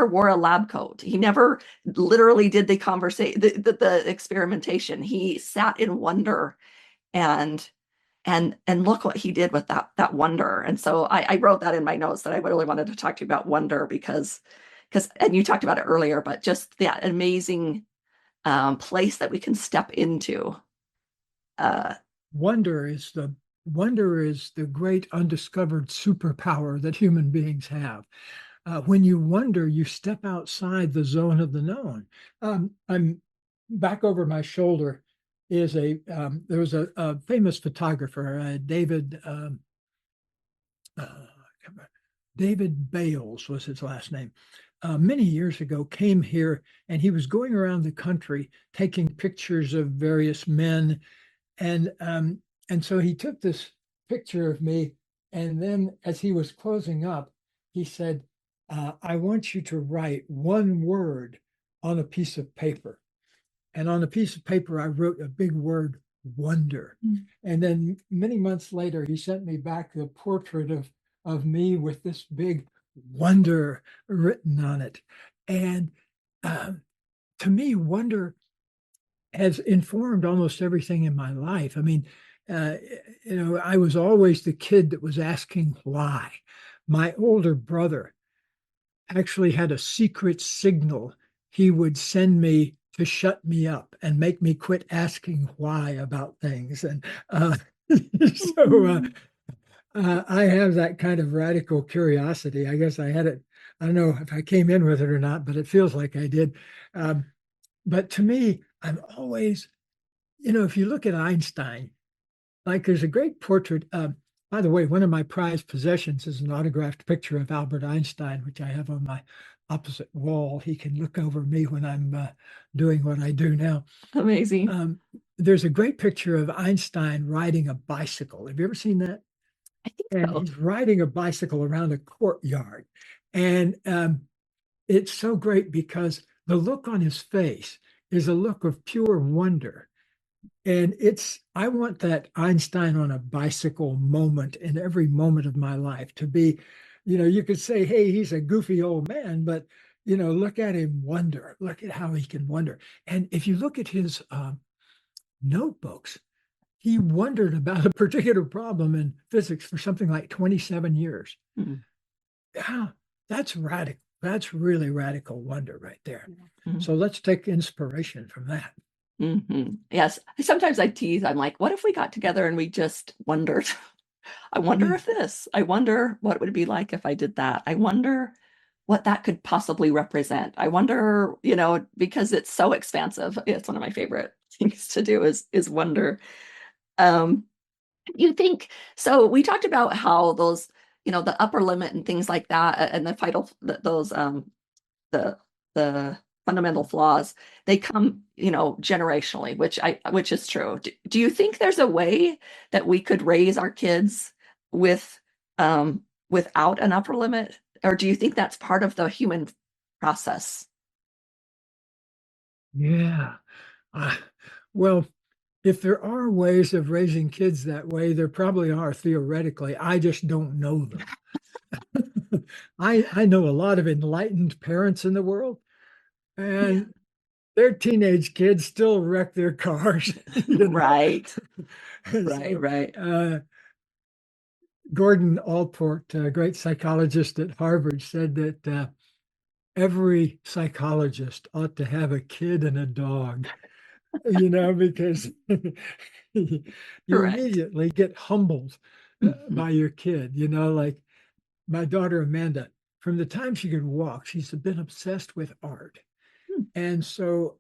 wore a lab coat. He never literally did the experimentation. He sat in wonder, and look what he did with that wonder. And so I wrote that in my notes, that I really wanted to talk to you about wonder, because and you talked about it earlier, but just that amazing place that we can step into. Wonder is the great undiscovered superpower that human beings have. When you wonder, you step outside the zone of the known. I'm back over my shoulder is there was a famous photographer, David Bales was his last name. Many years ago, came here, and he was going around the country taking pictures of various men, and so he took this picture of me, and then as he was closing up, he said, "I want you to write one word on a piece of paper." And on a piece of paper, I wrote a big word, wonder. And then many months later, he sent me back the portrait of me with this big wonder written on it. And to me, wonder has informed almost everything in my life. I mean, I was always the kid that was asking why. My older brother actually had a secret signal he would send me to shut me up and make me quit asking why about things. And so I have that kind of radical curiosity. I guess I had it. I don't know if I came in with it or not, but it feels like I did. But to me, I'm always, if you look at Einstein, like there's a great portrait. By the way, one of my prized possessions is an autographed picture of Albert Einstein, which I have on my opposite wall. He can look over me when I'm doing what I do now. Amazing. There's a great picture of Einstein riding a bicycle. Have you ever seen that? I think so. He's riding a bicycle around a courtyard. And it's so great because the look on his face is a look of pure wonder. And I want that Einstein on a bicycle moment in every moment of my life to be, you could say, hey, he's a goofy old man, but, look at him wonder. Look at how he can wonder. And if you look at his notebooks, he wondered about a particular problem in physics for something like 27 years. Mm-hmm. Yeah, that's radical. That's really radical wonder right there. Mm-hmm. So let's take inspiration from that. Mm-hmm. Yes. Sometimes I tease. I'm like, what if we got together and we just wondered? I wonder if this. I wonder what it would be like if I did that. I wonder what that could possibly represent. I wonder, because it's so expansive. It's one of my favorite things to do is wonder. You think so? We talked about how those, the upper limit and things like that, and the fundamental flaws, they come, generationally, which is true. Do you think there's a way that we could raise our kids without an upper limit, or do you think that's part of the human process? Yeah. Well, if there are ways of raising kids that way, there probably are theoretically. I just don't know them. I know a lot of enlightened parents in the world, and their teenage kids still wreck their cars. Right. So, Right. Gordon Allport, a great psychologist at Harvard, said that every psychologist ought to have a kid and a dog, because you immediately get humbled by your kid. Like my daughter Amanda, from the time she could walk, she's been obsessed with art. And so,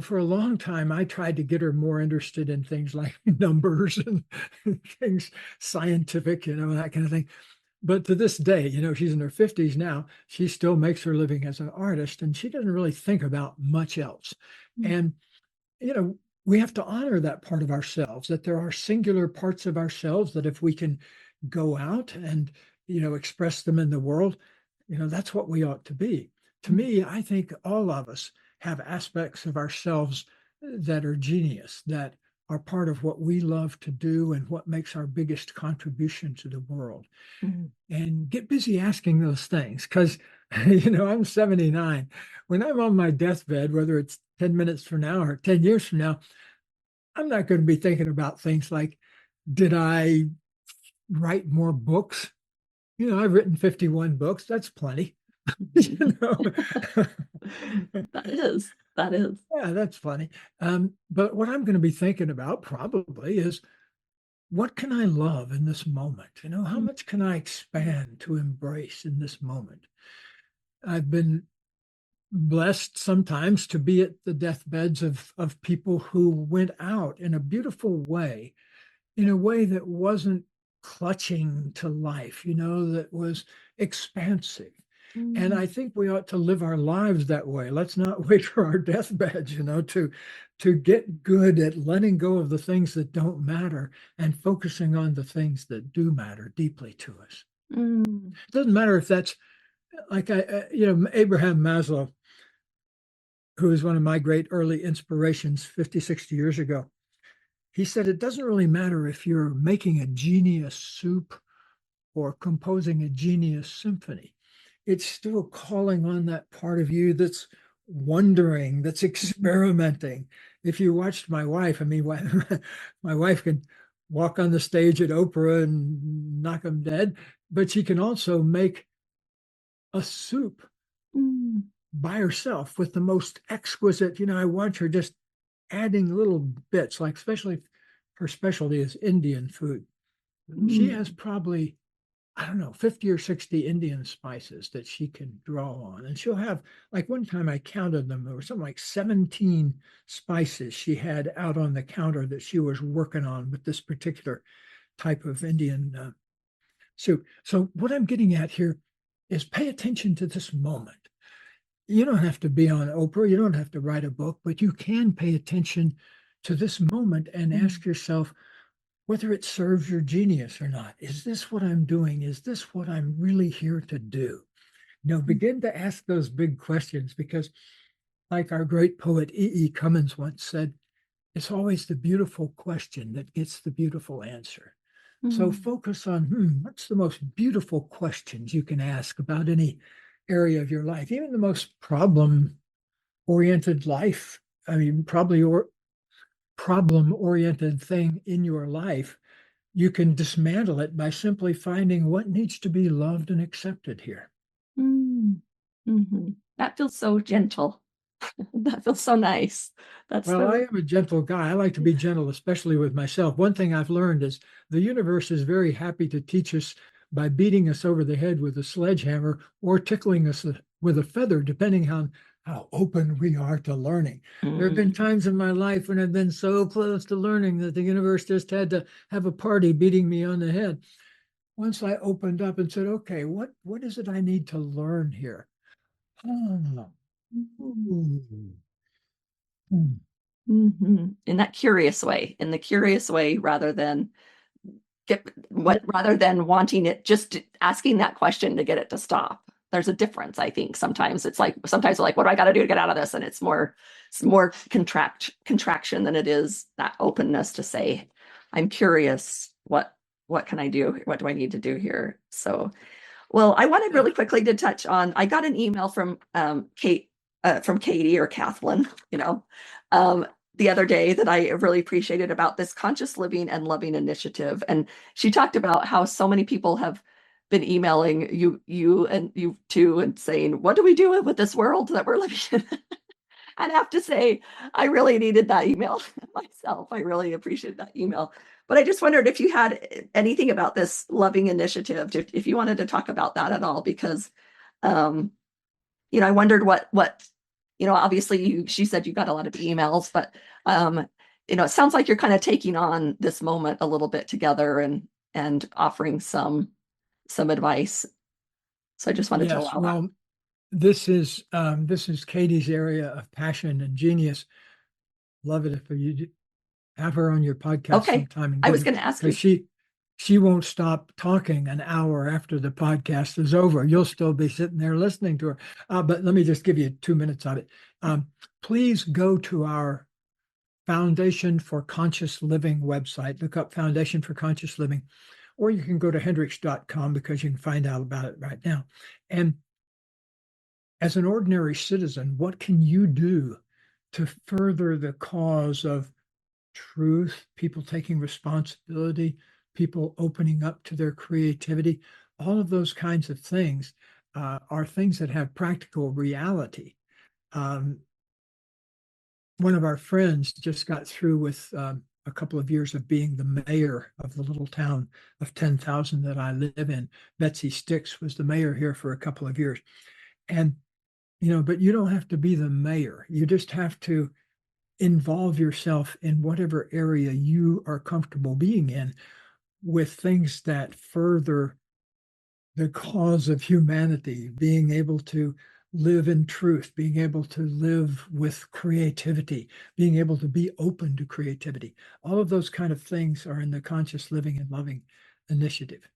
for a long time, I tried to get her more interested in things like numbers and things scientific, that kind of thing. But to this day, she's in her 50s now, she still makes her living as an artist, and she doesn't really think about much else. And, we have to honor that part of ourselves, that there are singular parts of ourselves that if we can go out and, express them in the world, that's what we ought to be. To me, I think all of us have aspects of ourselves that are genius, that are part of what we love to do and what makes our biggest contribution to the world. And get busy asking those things, because I'm 79. When I'm on my deathbed, whether it's 10 minutes from now or 10 years from now, I'm not going to be thinking about things like, did I write more books? I've written 51 books. That's plenty. That is. Yeah, that's funny. But what I'm going to be thinking about probably is, what can I love in this moment? How much can I expand to embrace in this moment? I've been blessed sometimes to be at the deathbeds of people who went out in a beautiful way, in a way that wasn't clutching to life, that was expansive. And I think we ought to live our lives that way. Let's not wait for our deathbeds, to get good at letting go of the things that don't matter and focusing on the things that do matter deeply to us. It doesn't matter if that's like, Abraham Maslow, who is one of my great early inspirations 50, 60 years ago. He said, it doesn't really matter if you're making a genius soup or composing a genius symphony. It's still calling on that part of you that's wondering, that's experimenting. If you watched my wife, my wife can walk on the stage at Oprah and knock them dead, but she can also make a soup by herself with the most exquisite, I watch her just adding little bits, like especially her specialty is Indian food. She has probably, 50 or 60 Indian spices that she can draw on. And she'll have, like one time I counted them, there were something like 17 spices she had out on the counter that she was working on with this particular type of Indian soup. So what I'm getting at here is pay attention to this moment. You don't have to be on Oprah, you don't have to write a book, but you can pay attention to this moment and ask yourself whether it serves your genius or not. Is this what I'm doing? Is this what I'm really here to do? Begin to ask those big questions, because like our great poet E.E. Cummins once said, it's always the beautiful question that gets the beautiful answer. So focus on, what's the most beautiful questions you can ask about any area of your life, even the most problem-oriented life. Probably problem-oriented thing in your life, you can dismantle it by simply finding what needs to be loved and accepted here. That feels so gentle. That feels so nice. I am a gentle guy. I like to be gentle, especially with myself. One thing I've learned is the universe is very happy to teach us by beating us over the head with a sledgehammer or tickling us with a feather, depending on how open we are to learning. There have been times in my life when I've been so close to learning that the universe just had to have a party beating me on the head. Once I opened up and said, okay, what is it I need to learn here? In that curious way, rather than wanting it, just asking that question to get it to stop. There's a difference, I think. Sometimes it's like, what do I got to do to get out of this? And it's more contraction than it is that openness to say, I'm curious, what can I do? What do I need to do here? So, well, I wanted really quickly to touch on, I got an email from Katie or Kathleen, the other day that I really appreciated about this conscious living and loving initiative. And she talked about how so many people have been emailing you and you too, and saying, what do we do with this world that we're living in? I have to say, I really needed that email myself. I really appreciated that email. But I just wondered if you had anything about this loving initiative, if you wanted to talk about that at all, because, I wondered what obviously she said you got a lot of emails, but, it sounds like you're kind of taking on this moment a little bit together and offering some advice. So I just wanted to allow that. This is Katie's area of passion and genius. Love it if you have her on your podcast sometime. I was going to ask you. She won't stop talking an hour after the podcast is over. You'll still be sitting there listening to her. But let me just give you 2 minutes of it. Please go to our Foundation for Conscious Living website. Look up Foundation for Conscious Living, or you can go to hendricks.com because you can find out about it right now. And as an ordinary citizen, what can you do to further the cause of truth, people taking responsibility, people opening up to their creativity? All of those kinds of things are things that have practical reality. One of our friends just got through with a couple of years of being the mayor of the little town of 10,000 that I live in. Betsy Sticks was the mayor here for a couple of years. And, but you don't have to be the mayor. You just have to involve yourself in whatever area you are comfortable being in with things that further the cause of humanity, being able to live in truth, being able to live with creativity, being able to be open to creativity. All of those kind of things are in the Conscious Living and Loving initiative.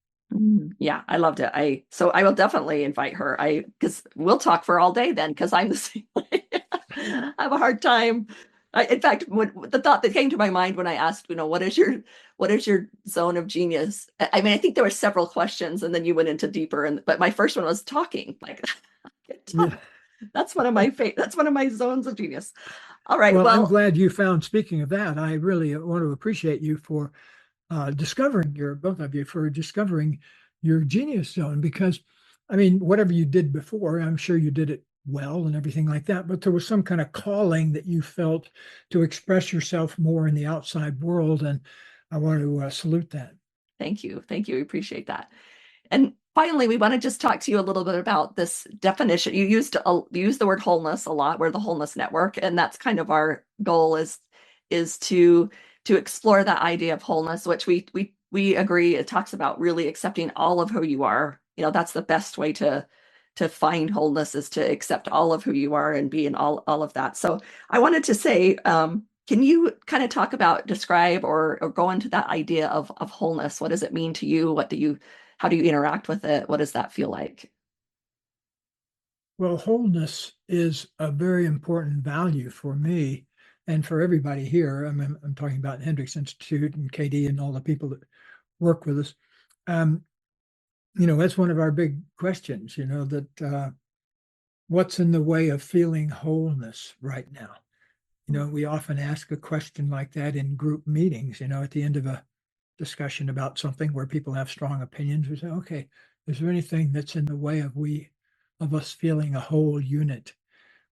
Yeah, I loved it. So I will definitely invite her. Because we'll talk for all day then, because I'm the same way. I have a hard time. In fact, the thought that came to my mind when I asked, what is your zone of genius? I mean, I think there were several questions, and then you went into deeper. But my first one was talking. Like, yeah. That's one of my zones of genius. All right. Well, I'm glad you found. Speaking of that, I really want to appreciate you for both of you for discovering your genius zone, because, I mean, whatever you did before, I'm sure you did it well and everything like that, but there was some kind of calling that you felt to express yourself more in the outside world. And I want to salute that. Thank you. Thank you. We appreciate that. And finally, we want to just talk to you a little bit about this definition. You used the word wholeness a lot. We're the Wholeness Network, and that's kind of our goal is to explore that idea of wholeness, which we agree it talks about really accepting all of who you are. That's the best way to find wholeness, is to accept all of who you are and be in all of that. So I wanted to say, can you kind of describe or go into that idea of wholeness? What does it mean to you? How do you interact with it? What does that feel like? Well, wholeness is a very important value for me and for everybody here. I'm talking about Hendricks Institute and KD and all the people that work with us. That's one of our big questions, that what's in the way of feeling wholeness right now? We often ask a question like that in group meetings, at the end of a discussion about something where people have strong opinions. We say, okay, is there anything that's in the way of us feeling a whole unit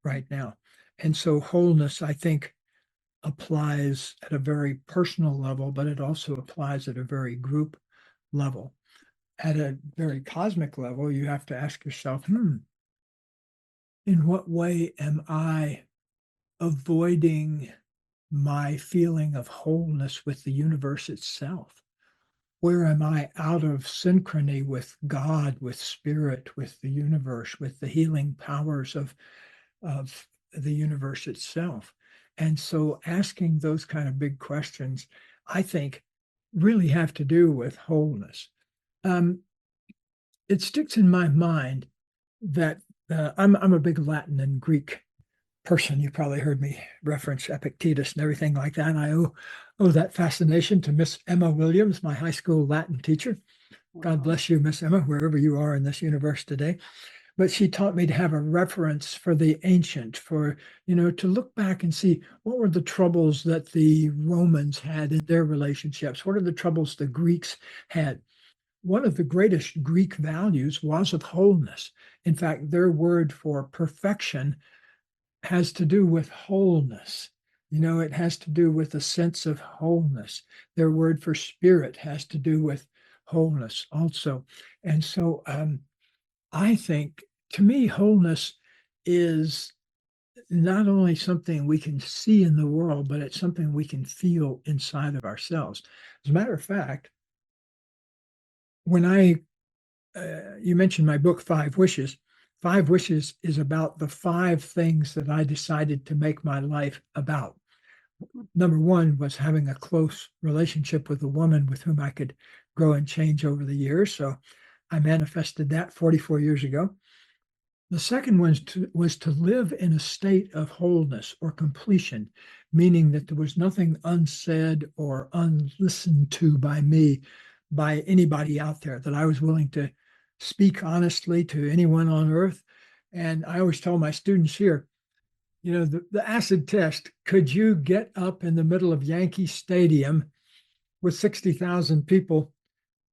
right now? And so wholeness, I think, applies at a very personal level, but it also applies at a very group level. At a very cosmic level, you have to ask yourself, in what way am I avoiding my feeling of wholeness with the universe itself? Where am I out of synchrony with God, with spirit, with the universe, with the healing powers of the universe itself? And so asking those kind of big questions, I think, really have to do with wholeness. It sticks in my mind that I'm a big Latin and Greek person. You probably heard me reference Epictetus and everything like that. And I owe that fascination to Miss Emma Williams, my high school Latin teacher. God bless you, Miss Emma, wherever you are in this universe today. But she taught me to have a reference for the ancient, to look back and see what were the troubles that the Romans had in their relationships. What are the troubles the Greeks had? One of the greatest Greek values was of wholeness. In fact, their word for perfection has to do with wholeness. It has to do with a sense of wholeness. Their word for spirit has to do with wholeness also. And so I think, to me, wholeness is not only something we can see in the world, but it's something we can feel inside of ourselves. As a matter of fact, when you mentioned my book, 5 Wishes. 5 Wishes is about the 5 things that I decided to make my life about. Number 1 was having a close relationship with a woman with whom I could grow and change over the years. So I manifested that 44 years ago. The second was to live in a state of wholeness or completion, meaning that there was nothing unsaid or unlistened to by me, by anybody out there, that I was willing to speak honestly to anyone on earth. And I always tell my students here, the acid test, could you get up in the middle of Yankee Stadium with 60,000 people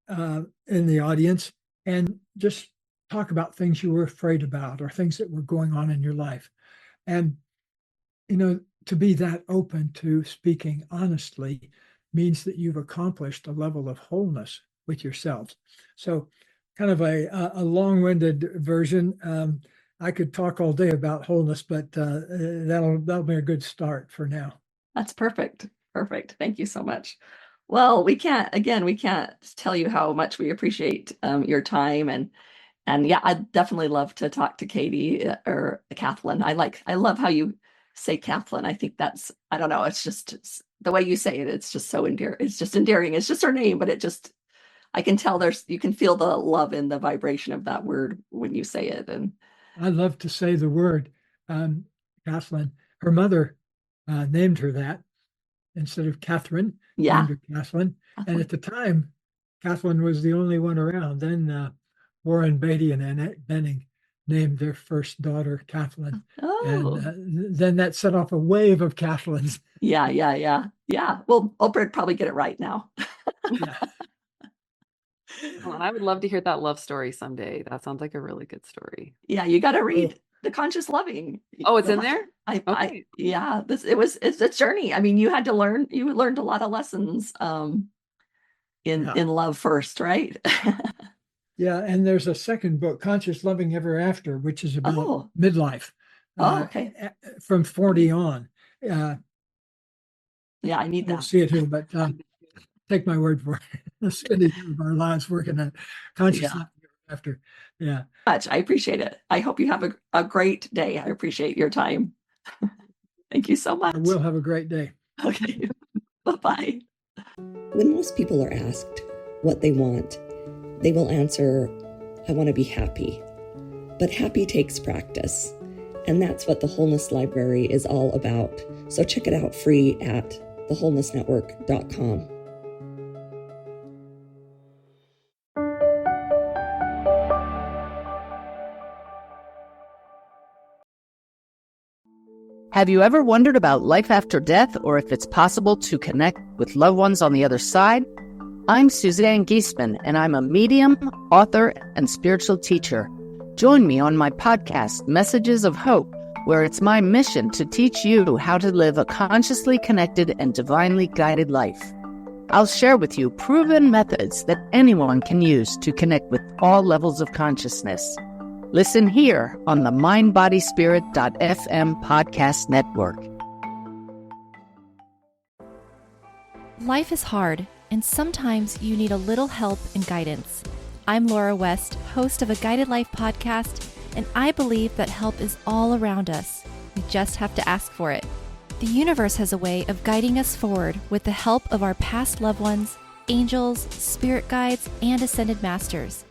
in the audience and just talk about things you were afraid about or things that were going on in your life? And, to be that open to speaking honestly means that you've accomplished a level of wholeness with yourselves. So kind of a long-winded version. I could talk all day about wholeness, but that'll be a good start for now. That's perfect. Perfect. Thank you so much. Well, we can't tell you how much we appreciate your time, and yeah, I'd definitely love to talk to Katie or Kathleen. I love how you say Kathleen. I think I don't know, it's just the way you say it. It's just so endearing. It's just endearing. It's just her name, but I can tell you can feel the love in the vibration of that word when you say it. And I love to say the word, Kathleen. Her mother named her that instead of Catherine. Yeah. Named her Kathleen. And at the time, Kathleen was the only one around. Then Warren Beatty and Annette Benning named their first daughter Kathleen. Oh. And then that set off a wave of Kathleens. Yeah. Well, Oprah would probably get it right now. Yeah. Well, I would love to hear that love story someday. That sounds like a really good story. Yeah, you got to read The Conscious Loving. Oh, it's in there? Okay. It's a journey. I mean, you learned a lot of lessons in love first, right? Yeah, and there's a second book, Conscious Loving Ever After, which is about midlife. Okay. From 40 on. Yeah, I need that. I don't see it here, but take my word for it. Spending our lives working on conscious loving ever after. Yeah. Much. I appreciate it. I hope you have a great day. I appreciate your time. Thank you so much. I will have a great day. Okay. Bye-bye. When most people are asked what they want, they will answer, I want to be happy. But happy takes practice. And that's what the Wholeness Library is all about. So check it out free at thewholenessnetwork.com. Have you ever wondered about life after death, or if it's possible to connect with loved ones on the other side? I'm Suzanne Giesman, and I'm a medium, author, and spiritual teacher. Join me on my podcast, Messages of Hope, where it's my mission to teach you how to live a consciously connected and divinely guided life. I'll share with you proven methods that anyone can use to connect with all levels of consciousness. Listen here on the mindbodyspirit.fm podcast network. Life is hard, and sometimes you need a little help and guidance. I'm Laura West, host of a Guided Life podcast, and I believe that help is all around us. We just have to ask for it. The universe has a way of guiding us forward with the help of our past loved ones, angels, spirit guides, and ascended masters.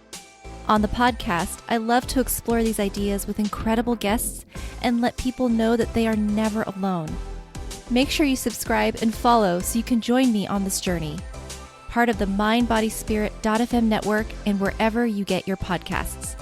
On the podcast, I love to explore these ideas with incredible guests and let people know that they are never alone. Make sure you subscribe and follow so you can join me on this journey. Part of the mindbodyspirit.fm network and wherever you get your podcasts.